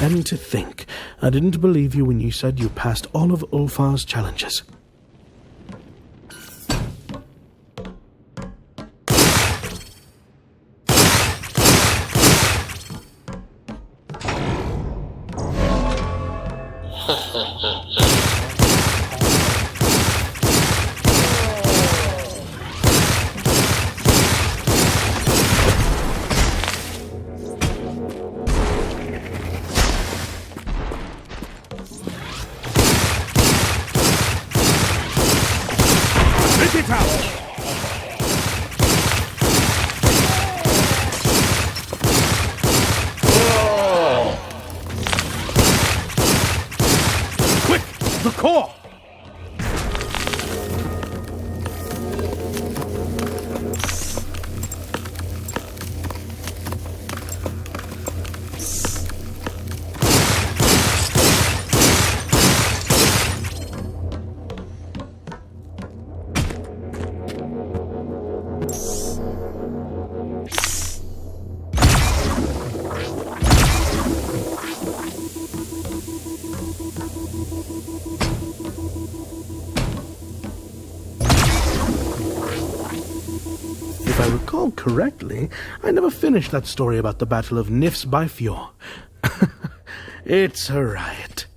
And to think, I didn't believe you when you said you passed all of Ulfar's challenges. If I recall correctly, I never finished that story about the Battle of Niflheim. It's a riot.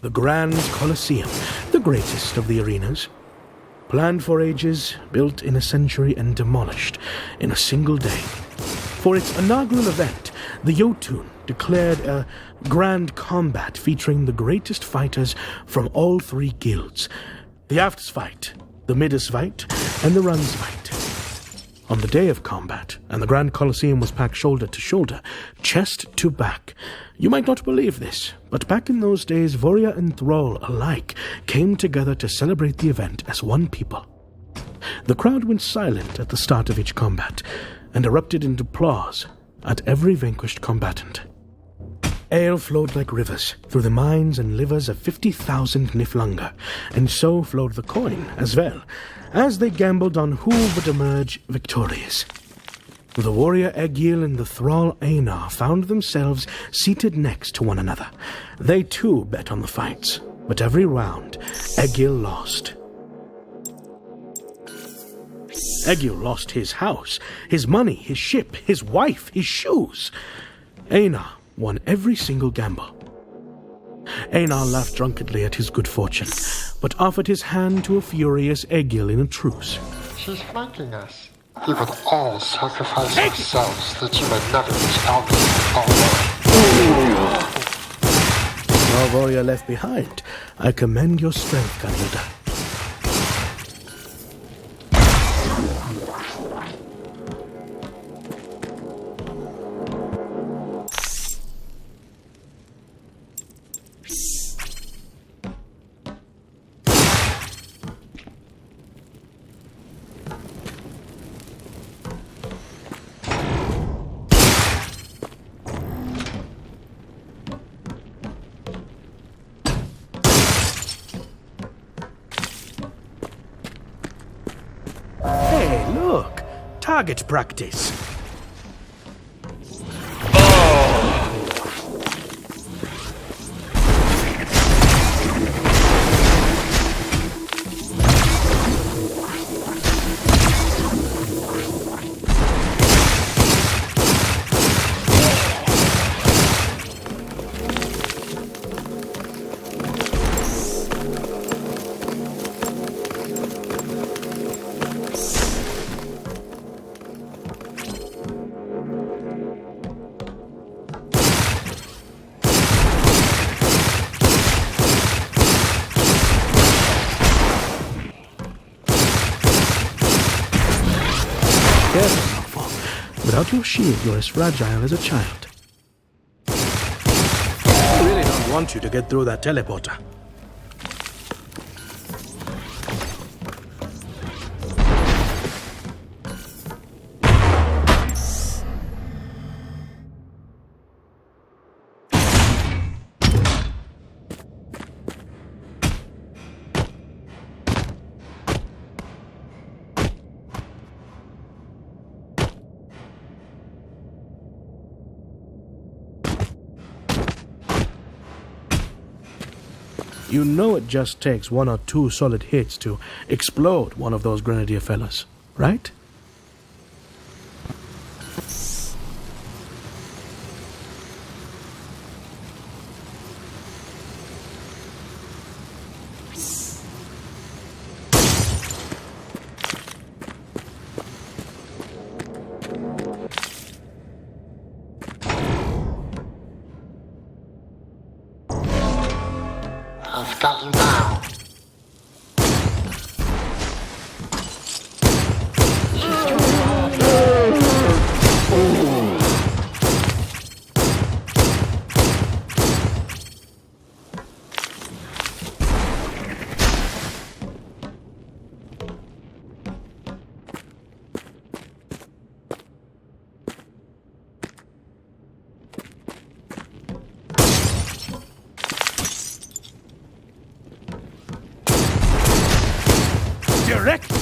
The Grand Coliseum, the greatest of the arenas. Planned for ages, built in a century and demolished in a single day. For its inaugural event, the Jotun declared a grand combat featuring the greatest fighters from all three guilds. The Aftsfight, the Middesfight, and the Runsfight. On the day of combat, and the Grand Coliseum was packed shoulder to shoulder, chest to back. You might not believe this, but back in those days, Warrior and Thrall alike came together to celebrate the event as one people. The crowd went silent at the start of each combat, and erupted into applause at every vanquished combatant. Ale flowed like rivers through the minds and livers of 50,000 Niflhel, and so flowed the coin as well, as they gambled on who would emerge victorious. The warrior Egil and the thrall Einar found themselves seated next to one another. They too bet on the fights, but every round, Egil lost. Egil lost his house, his money, his ship, his wife, his shoes. Einar won every single gamble. Einar laughed drunkenly at his good fortune, but offered his hand to a furious Egil in a truce. She's flanking us. We would all sacrifice ourselves that you may never reach Outcroppings. No warrior left behind. I commend your strength, Gunnhildr. Look, target practice. scared of powerful. Without your shield, you're as fragile as a child. I really don't want you to get through that teleporter. You know it just takes 1 or 2 solid hits to explode one of those grenadier fellas, right? I've got you now.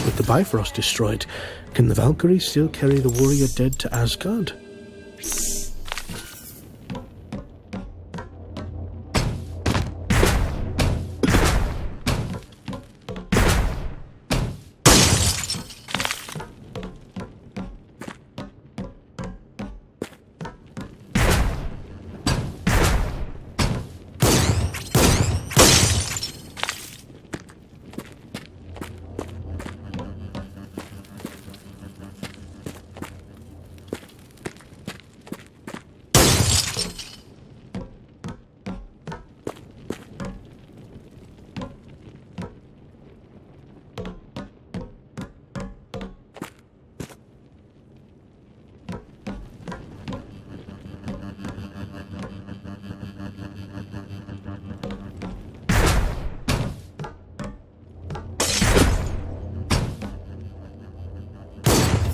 With the Bifrost destroyed, can the Valkyries still carry the warrior dead to Asgard?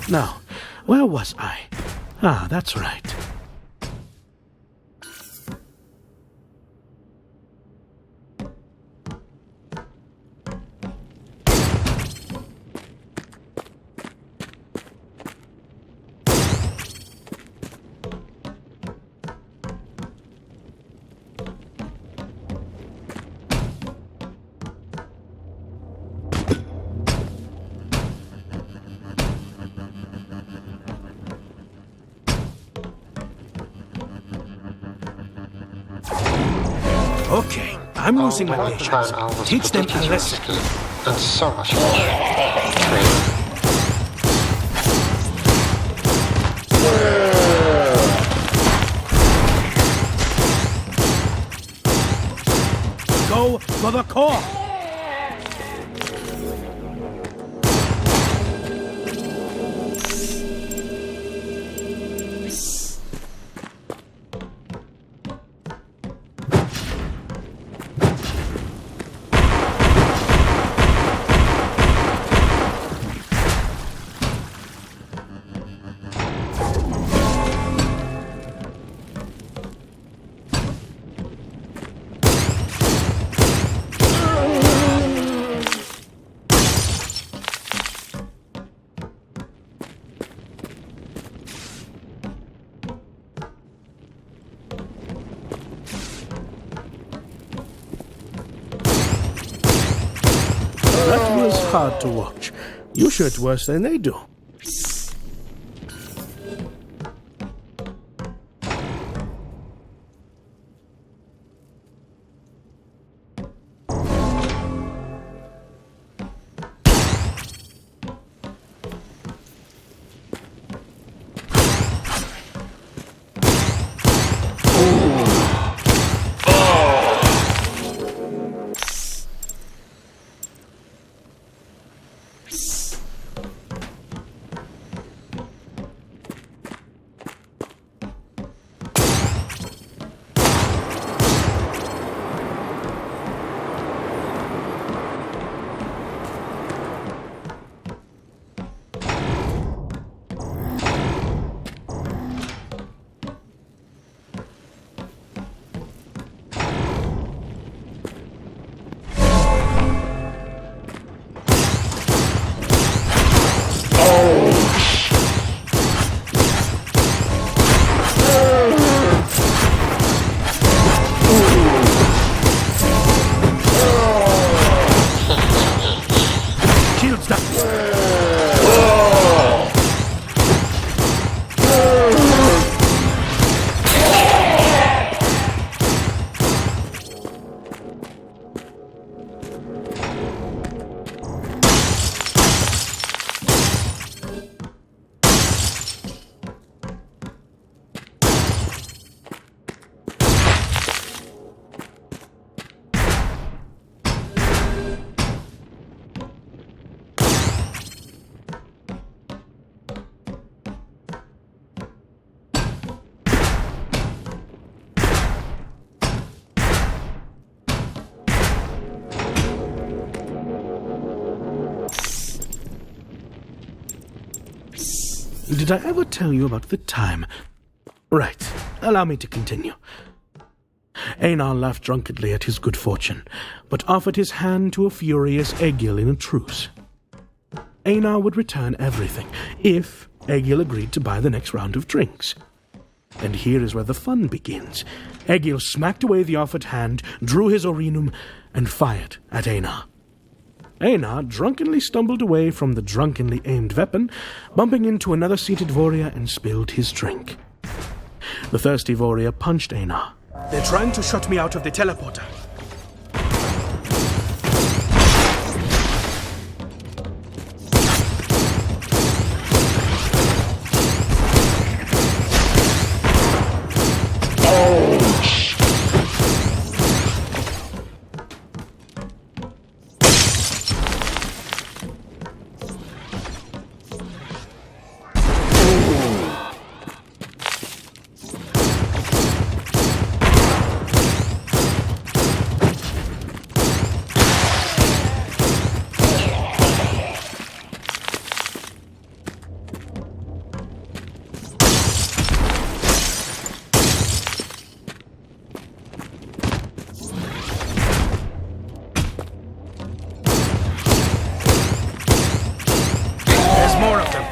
Now, where was I? Ah, that's right. Okay, I'm losing my patience. Teach them a lesson. And so much more. Training. Go for the core! That was hard to watch. You show it worse than they do. Did I ever tell you about the time? Right, allow me to continue. Einar laughed drunkenly at his good fortune, but offered his hand to a furious Egil in a truce. Einar would return everything, if Egil agreed to buy the next round of drinks. And here is where the fun begins. Egil smacked away the offered hand, drew his orinum, and fired at Einar. Einar drunkenly stumbled away from the drunkenly aimed weapon, bumping into another seated warrior and spilled his drink. The thirsty warrior punched Einar. They're trying to shut me out of the teleporter. More of them.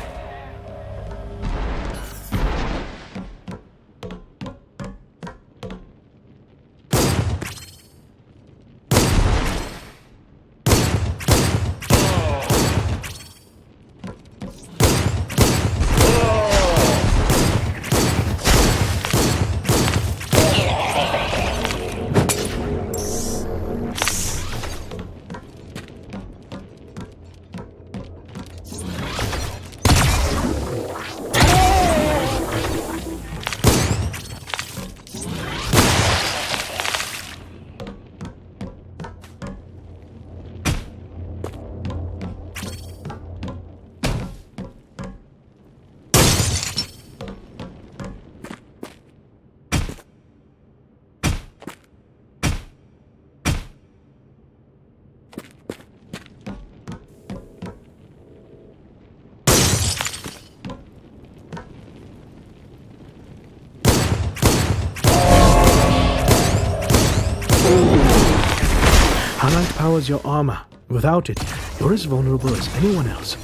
Halite powers your armor. Without it, you're as vulnerable as anyone else.